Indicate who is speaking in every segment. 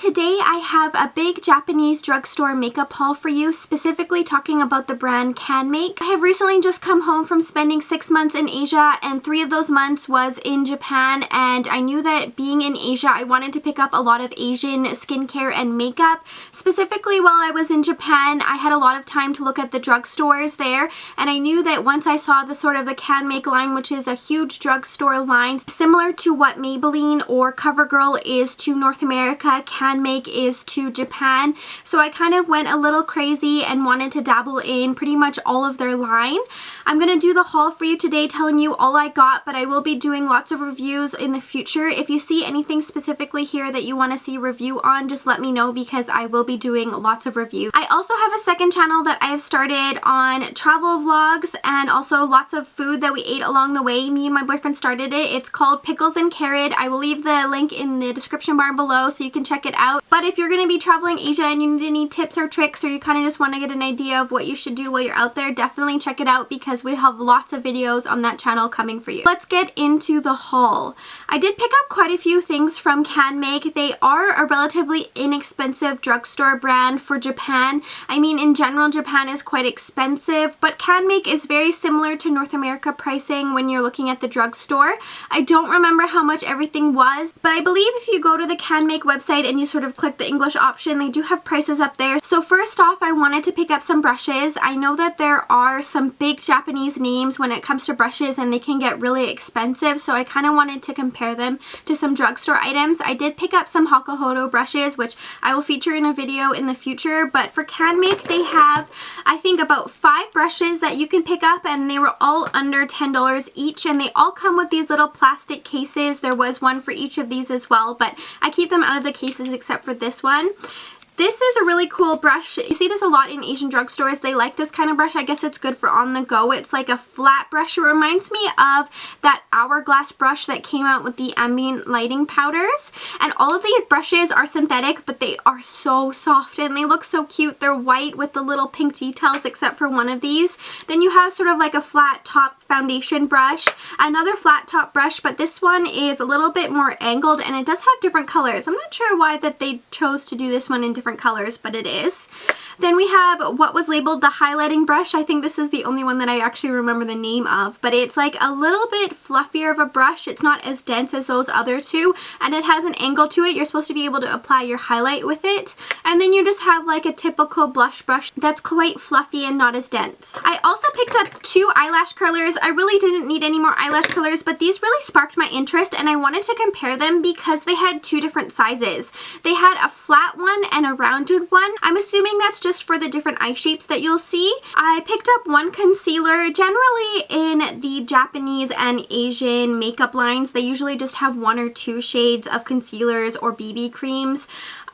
Speaker 1: today I have a big Japanese drugstore makeup haul for you, specifically talking about the brand Canmake. I have recently just come home from spending 6 months in Asia, and 3 of those months was in Japan, and I knew that being in Asia I wanted to pick up a lot of Asian skincare and makeup. Specifically while I was in Japan, I had a lot of time to look at the drugstores there, and I knew that once I saw the Canmake line, which is a huge drugstore line similar to what Maybelline or CoverGirl is to North America, Canmake is to Japan. So I kind of went a little crazy and wanted to dabble in pretty much all of their line. I'm going to do the haul for you today, telling you all I got, but I will be doing lots of reviews in the future. If you see anything specifically here that you want to see a review on, just let me know because I will be doing lots of reviews. I also have a second channel that I have started on travel vlogs and also lots of food that we ate along the way. Me and my boyfriend started it. It's called Pickles and Carrot. I will leave the link in the description bar below so you can check it out. But if you're going to be traveling Asia and you need any tips or tricks, or you kind of just want to get an idea of what you should do while you're out there, definitely check it out because we have lots of videos on that channel coming for you. Let's get into the haul. I did pick up quite a few things from Canmake. They are a relatively inexpensive drugstore brand for Japan. I mean, in general, Japan is quite expensive, but Canmake is very similar to North America pricing when you're looking at the drugstore. I don't remember how much everything was, but I believe if you go to the Canmake website and you sort of click the English option, they do have prices up there. So first off, I wanted to pick up some brushes. I know that there are some big Japanese names when it comes to brushes and they can get really expensive, so I kind of wanted to compare them to some drugstore items. I did pick up some Hakuhodo brushes, which I will feature in a video in the future, but for Canmake they have, I think, about 5 brushes that you can pick up, and they were all under $10 each, and they all come with these little plastic cases. There was one for each of these as well, but I keep them out of the cases except for this one. This is a really cool brush. You see this a lot in Asian drugstores. They like this kind of brush. I guess it's good for on the go. It's like a flat brush. It reminds me of that Hourglass brush that came out with the ambient lighting powders. And all of the brushes are synthetic, but they are so soft and they look so cute. They're white with the little pink details except for one of these. Then you have sort of like a flat top foundation brush, another flat top brush, but this one is a little bit more angled and it does have different colors. I'm not sure why that they chose to do this one in different colors, but it is. Then we have what was labeled the highlighting brush. I think this is the only one that I actually remember the name of, but it's like a little bit fluffier of a brush. It's not as dense as those other two, and it has an angle to it. You're supposed to be able to apply your highlight with it, and then you just have like a typical blush brush that's quite fluffy and not as dense. I also picked up 2 eyelash curlers. I really didn't need any more eyelash curlers, but these really sparked my interest and I wanted to compare them because they had 2 different sizes. They had a flat one and a rounded one. I'm assuming that's just for the different eye shapes that you'll see. I picked up one concealer. Generally in the Japanese and Asian makeup lines, they usually just have 1 or 2 shades of concealers or BB creams.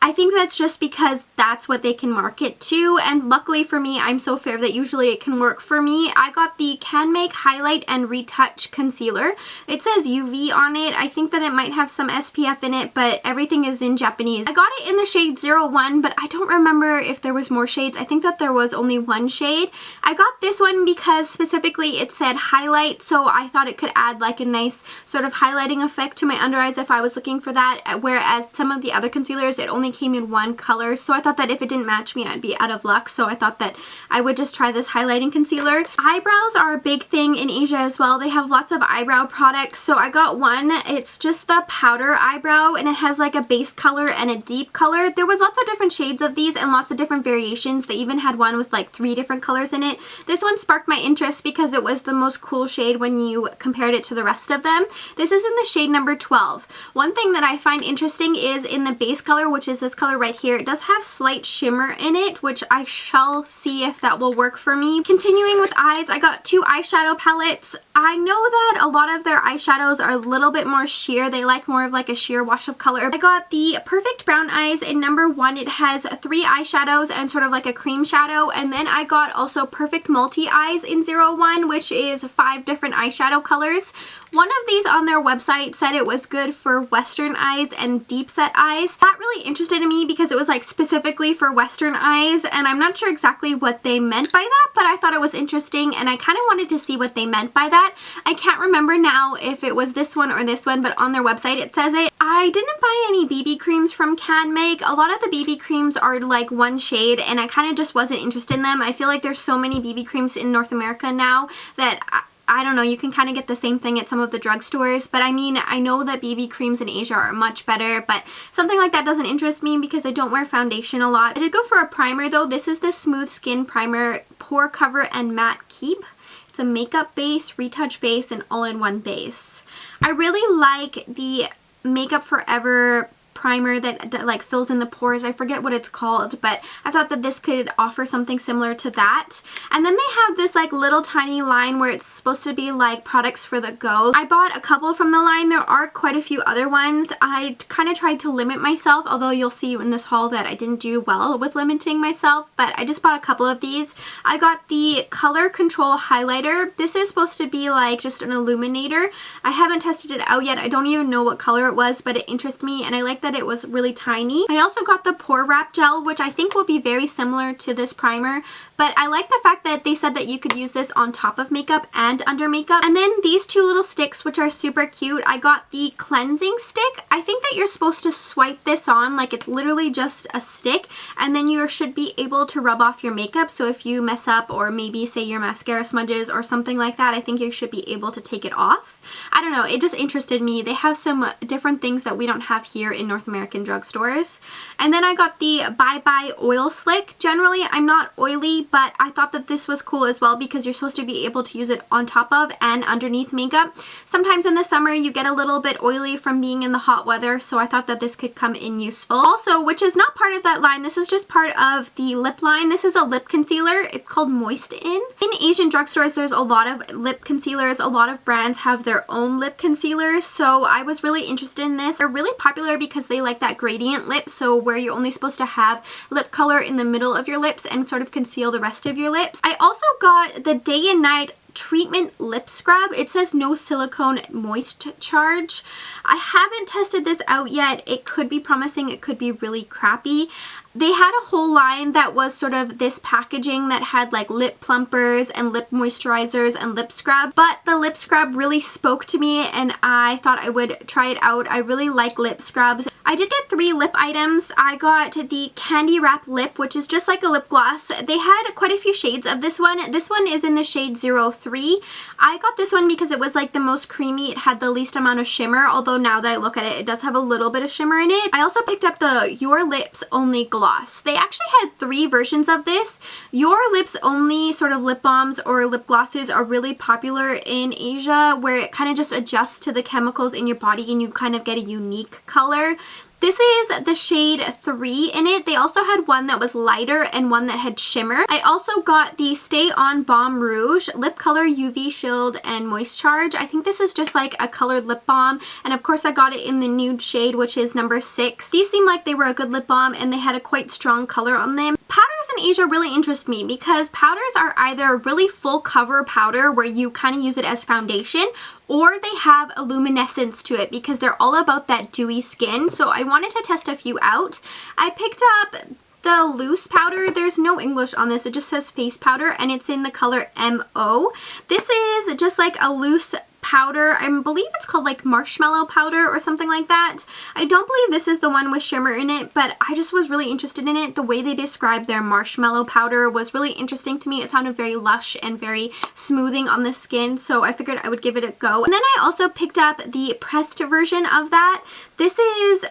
Speaker 1: I think that's just because that's what they can market to, and luckily for me, I'm so fair that usually it can work for me. I got the Canmake Highlight and Retouch Concealer. It says UV on it. I think that it might have some SPF in it, but everything is in Japanese. I got it in the shade 01, but I don't remember if there was more shades. I think that there was only 1 shade. I got this one because specifically it said highlight, so I thought it could add like a nice sort of highlighting effect to my under eyes if I was looking for that, whereas some of the other concealers, it only came in 1 color, so I thought that if it didn't match me I'd be out of luck, so I thought that I would just try this highlighting concealer. Eyebrows are a big thing in Asia as well. They have lots of eyebrow products, so I got one. It's just the powder eyebrow and it has like a base color and a deep color. There was lots of different shades of these and lots of different variations. They even had one with like 3 different colors in it. This one sparked my interest because it was the most cool shade when you compared it to the rest of them. This is in the shade number 12. One thing that I find interesting is in the base color, which is this color right here, it does have slight shimmer in it, which I shall see if that will work for me. Continuing with eyes, I got 2 eyeshadow palettes. I know that a lot of their eyeshadows are a little bit more sheer. They like more of like a sheer wash of color. I got the Perfect Brown Eyes in number 1. It has 3 eyeshadows and sort of like a cream shadow, and then I got also Perfect Multi Eyes in 01, which is 5 different eyeshadow colors. One of these on their website said it was good for Western eyes and deep set eyes. That really interested interested in me because it was like specifically for Western eyes, and I'm not sure exactly what they meant by that, but I thought it was interesting and I kind of wanted to see what they meant by that. I can't remember now if it was this one or this one, but on their website it says it. I didn't buy any BB creams from Canmake. A lot of the BB creams are like one shade and I kind of just wasn't interested in them. I feel like there's so many BB creams in North America now that I don't know, you can kind of get the same thing at some of the drugstores, but I mean, I know that BB creams in Asia are much better, but something like that doesn't interest me because I don't wear foundation a lot. I did go for a primer though. This is the Smooth Skin Primer Pore Cover and Matte Keep. It's a makeup base, retouch base, and all-in-one base. I really like the Makeup Forever primer that like fills in the pores. I forget what it's called, but I thought that this could offer something similar to that. And then they have this like little tiny line where it's supposed to be like products for the go. I bought a couple from the line. There are quite a few other ones. I kind of tried to limit myself, although you'll see in this haul that I didn't do well with limiting myself, but I just bought a couple of these. I got the Color Control Highlighter. This is supposed to be like just an illuminator. I haven't tested it out yet. I don't even know what color it was, but it interested me and I like that it was really tiny. I also got the PORE Wrap Gel, which I think will be very similar to this primer, but I like the fact that they said that you could use this on top of makeup and under makeup. And then these two little sticks, which are super cute. I got the cleansing stick. I think that you're supposed to swipe this on, like it's literally just a stick, and then you should be able to rub off your makeup. So if you mess up or maybe say your mascara smudges or something like that, I think you should be able to take it off. I don't know, it just interested me. They have some different things that we don't have here in North American drugstores. And then I got the Bye Bye Oil Slick. Generally, I'm not oily, but I thought that this was cool as well because you're supposed to be able to use it on top of and underneath makeup. Sometimes in the summer you get a little bit oily from being in the hot weather, so I thought that this could come in useful. Also, which is not part of that line, this is just part of the lip line. This is a lip concealer. It's called Moist In. In Asian drugstores, there's a lot of lip concealers. A lot of brands have their own lip concealers, so I was really interested in this. They're really popular because they like that gradient lip, so where you're only supposed to have lip color in the middle of your lips and sort of conceal the rest of your lips. I also got the Day and Night Treatment Lip Scrub. It says no silicone moist charge. I haven't tested this out yet. It could be promising, it could be really crappy. They had a whole line that was sort of this packaging that had like lip plumpers and lip moisturizers and lip scrub, but the lip scrub really spoke to me and I thought I would try it out. I really like lip scrubs. I did get 3 lip items. I got the Candy Wrap Lip, which is just like a lip gloss. They had quite a few shades of this one. This one is in the shade 03. I got this one because it was like the most creamy. It had the least amount of shimmer, although now that I look at it, it does have a little bit of shimmer in it. I also picked up the Your Lips Only Gloss. They actually had 3 versions of this. Your Lips Only sort of lip balms or lip glosses are really popular in Asia, where it kind of just adjusts to the chemicals in your body and you kind of get a unique color. This is the shade 3 in it. They also had one that was lighter and one that had shimmer. I also got the Stay On Balm Rouge Lip Color UV Shield and Moist Charge. I think this is just like a colored lip balm, and of course I got it in the nude shade, which is number 6. These seem like they were a good lip balm and they had a quite strong color on them. Powders in Asia really interest me because powders are either really full cover powder where you kind of use it as foundation, or they have a luminescence to it because they're all about that dewy skin. So I wanted to test a few out. I picked up the loose powder. There's no English on this. It just says face powder and it's in the color MO. This is just like a loose powder. I believe it's called like Marshmallow powder or something like that. I don't believe this is the one with shimmer in it, but I just was really interested in it. The way they described their marshmallow powder was really interesting to me. It sounded very lush and very smoothing on the skin, so I figured I would give it a go. And then I also picked up the pressed version of that. This is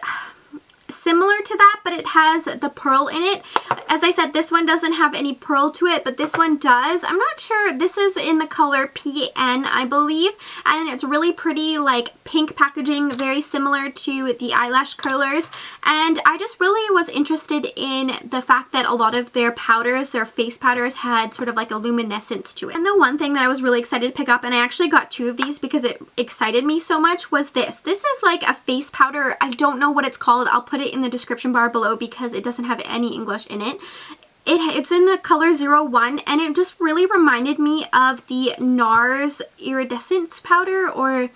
Speaker 1: similar to that, but it has the pearl in it. As I said, this one doesn't have any pearl to it, but this one does. I'm not sure. This is in the color PN, I believe, and it's really pretty, like pink packaging, very similar to the Eyelash Curlers. And I just really was interested in the fact that a lot of their powders, their face powders, had sort of like a luminescence to it. And the one thing that I was really excited to pick up, and I actually got 2 of these because it excited me so much, was this. This is like a face powder. I don't know what it's called. I'll put it in the description bar below because it doesn't have any English in it. It's in the color 01 and it just really reminded me of the NARS iridescence powder, or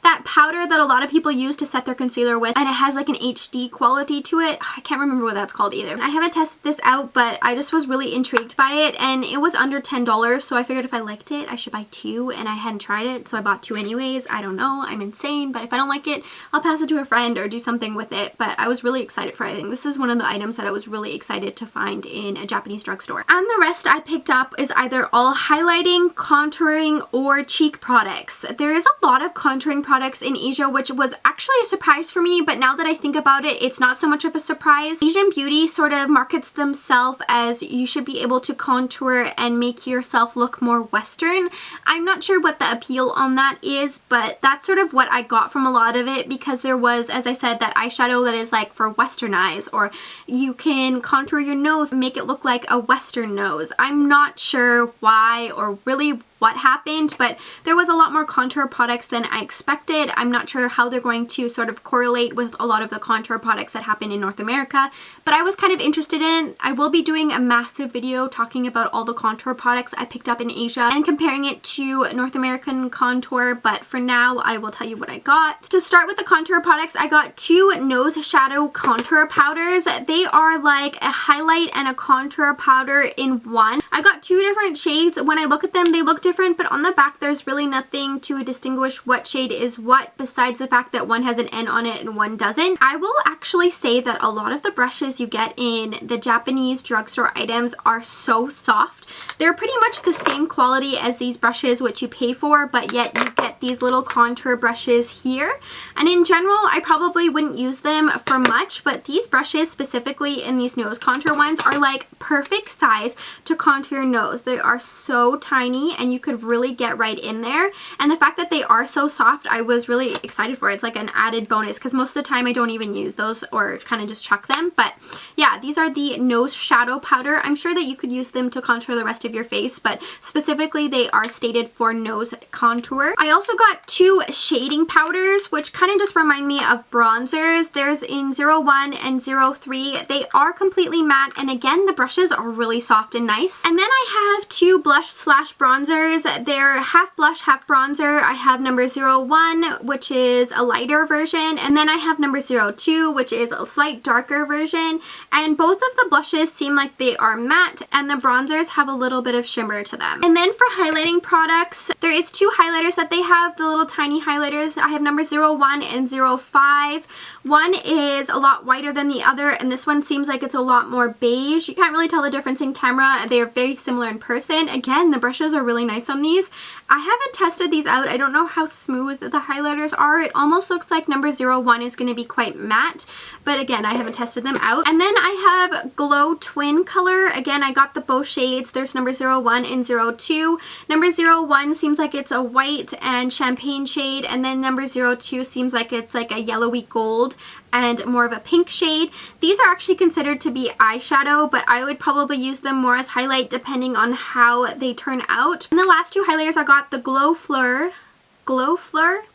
Speaker 1: that powder that a lot of people use to set their concealer with, and it has like an HD quality to it. I can't remember what that's called either. I haven't tested this out, but I just was really intrigued by it, and it was under $10, so I figured if I liked it, I should buy two, and I hadn't tried it, so I bought two anyways. I don't know, I'm insane, but if I don't like it, I'll pass it to a friend or do something with it. But I was really excited for it. I think this is one of the items that I was really excited to find in a Japanese drugstore. And the rest I picked up is either all highlighting, contouring, or cheek products. There is a lot of contouring products in Asia, which was actually a surprise for me, but now that I think about it, it's not so much of a surprise. Asian beauty sort of markets themselves as you should be able to contour and make yourself look more Western. I'm not sure what the appeal on that is, but that's sort of what I got from a lot of it, because there was, as I said, that eyeshadow that is like for Western eyes, or you can contour your nose and make it look like a Western nose. I'm not sure why or really what happened, but there was a lot more contour products than I expected. I'm not sure how they're going to sort of correlate with a lot of the contour products that happen in North America, but I was kind of interested in it. I will be doing a massive video talking about all the contour products I picked up in Asia and comparing it to North American contour, but for now I will tell you what I got. To start with the contour products, I got two nose shadow contour powders. They are like a highlight and a contour powder in one. I got two different shades. When I look at them, they look different, but on the back there's really nothing to distinguish what shade is what, besides the fact that one has an N on it and one doesn't. I will actually say that a lot of the brushes you get in the Japanese drugstore items are so soft. They're pretty much the same quality as these brushes which you pay for, but yet you get these little contour brushes here. And in general, I probably wouldn't use them for much, but these brushes, specifically in these nose contour ones, are like perfect size to contour your nose. They are so tiny and you could really get right in there. And the fact that they are so soft, I was really excited for it. It's like an added bonus, because most of the time I don't even use those or kind of just chuck them. But yeah, these are the nose shadow powder. I'm sure that you could use them to contour the rest of your face, but specifically they are stated for nose contour. I also got two shading powders, which kind of just remind me of bronzers. There's in 01 and 03. They are completely matte, and again, the brushes are really soft and nice. And then I have two blush slash bronzers. They're half blush, half bronzer. I have number 01, which is a lighter version, and then I have number 02, which is a slight darker version. And both of the blushes seem like they are matte, and the bronzers have a little bit of shimmer to them. And then for highlighting products, there is two highlighters that they have, the little tiny highlighters. I have number 01 and 05. One is a lot whiter than the other, and this one seems like it's a lot more beige. You can't really tell the difference in camera. They are very similar in person. Again, the brushes are really nice on these. I haven't tested these out. I don't know how smooth the highlighters are. It almost looks like number 01 is going to be quite matte, but again, I haven't tested them out. And then I have Glow Twin Color. Again, I got the both shades. There's number 01 and 02. Number 01 seems like it's a white and champagne shade, and then number 02 seems like it's like a yellowy gold and more of a pink shade. These are actually considered to be eyeshadow, but I would probably use them more as highlight depending on how they turn out. And the last two highlighters, I got the Glow Fleur,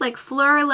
Speaker 1: like Fleur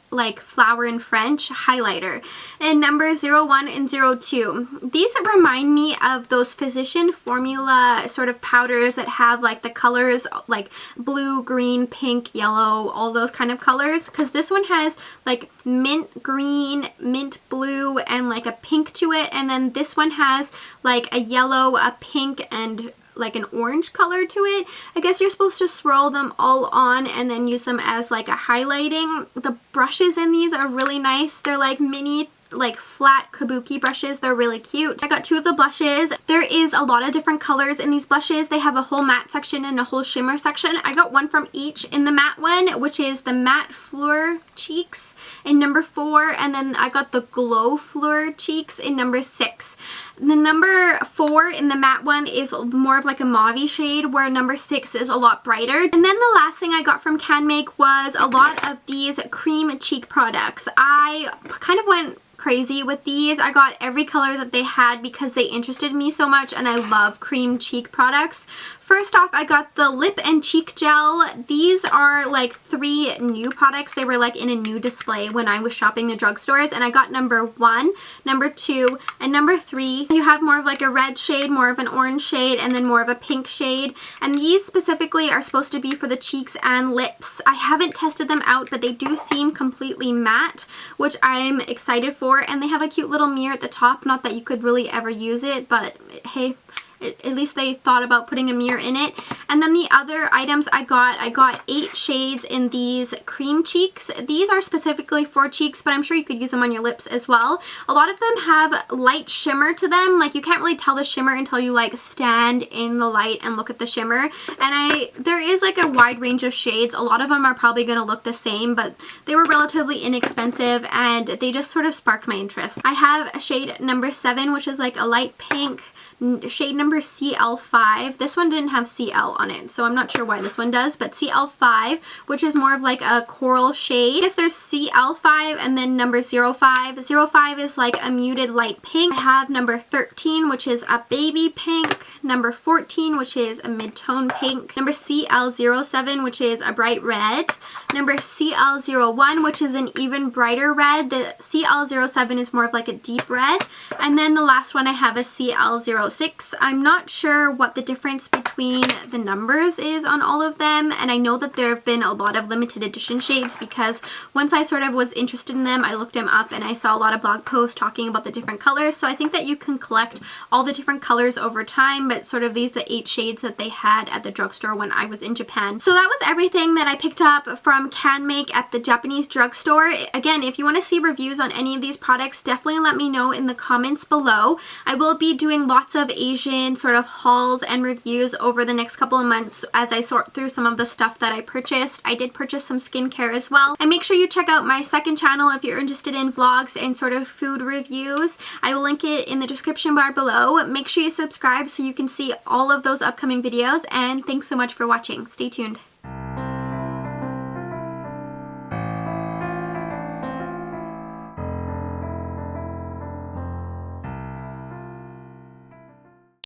Speaker 1: like flower in French highlighter, and number 01 and 02. These remind me of those Physician Formula sort of powders that have like the colors like blue, green, pink, yellow, all those kind of colors, because this one has like mint green, mint blue, and like a pink to it, and then this one has like a yellow, a pink, and like an orange color to it. I guess you're supposed to swirl them all on and then use them as like a highlighting. The brushes in these are really nice. They're like mini like flat kabuki brushes. They're really cute. I got two of the blushes. There is a lot of different colors in these blushes. They have a whole matte section and a whole shimmer section. I got one from each. In the matte one, which is the Matte Fleur Cheeks in number 4, and then I got the Glow Fleur Cheeks in number 6. The number 4 in the matte one is more of like a mauve shade, where number 6 is a lot brighter. And then the last thing I got from Canmake was a lot of these cream cheek products. I kind of went crazy with these. I got every color that they had because they interested me so much, and I love cream cheek products. First off, I got the lip and cheek gel. These are like 3 new products. They were like in a new display when I was shopping the drugstores, and I got number 1, number 2, and number 3. You have more of like a red shade, more of an orange shade, and then more of a pink shade. And these specifically are supposed to be for the cheeks and lips. I haven't tested them out, but they do seem completely matte, which I'm excited for. And they have a cute little mirror at the top. Not that you could really ever use it, but hey, at least they thought about putting a mirror in it. And then the other items I got 8 shades in these cream cheeks. These are specifically for cheeks, but I'm sure you could use them on your lips as well. A lot of them have light shimmer to them. Like, you can't really tell the shimmer until you like stand in the light and look at the shimmer. And there is like a wide range of shades. A lot of them are probably going to look the same, but they were relatively inexpensive and they just sort of sparked my interest. I have shade number 7, which is like a light pink. Shade number CL5. This one didn't have CL on it, so I'm not sure why this one does, but CL5, which is more of like a coral shade. I guess there's CL5 and then number 05. 05 is like a muted light pink. I have number 13, which is a baby pink. Number 14, which is a mid-tone pink. Number CL07, which is a bright red. Number CL01, which is an even brighter red. The CL07 is more of like a deep red. And then the last one I have is CL06. I'm not sure what the difference between the numbers is on all of them, and I know that there have been a lot of limited edition shades because once I sort of was interested in them, I looked them up and I saw a lot of blog posts talking about the different colors. So I think that you can collect all the different colors over time, but sort of these are the 8 shades that they had at the drugstore when I was in Japan. So that was everything that I picked up from Canmake at the Japanese drugstore. Again, if you want to see reviews on any of these products, definitely let me know in the comments below. I will be doing lots of Asian sort of hauls and reviews over the next couple of months as I sort through some of the stuff that I purchased. I did purchase some skincare as well. And make sure you check out my second channel if you're interested in vlogs and sort of food reviews. I will link it in the description bar below. Make sure you subscribe so you can see all of those upcoming videos, and thanks so much for watching. Stay tuned.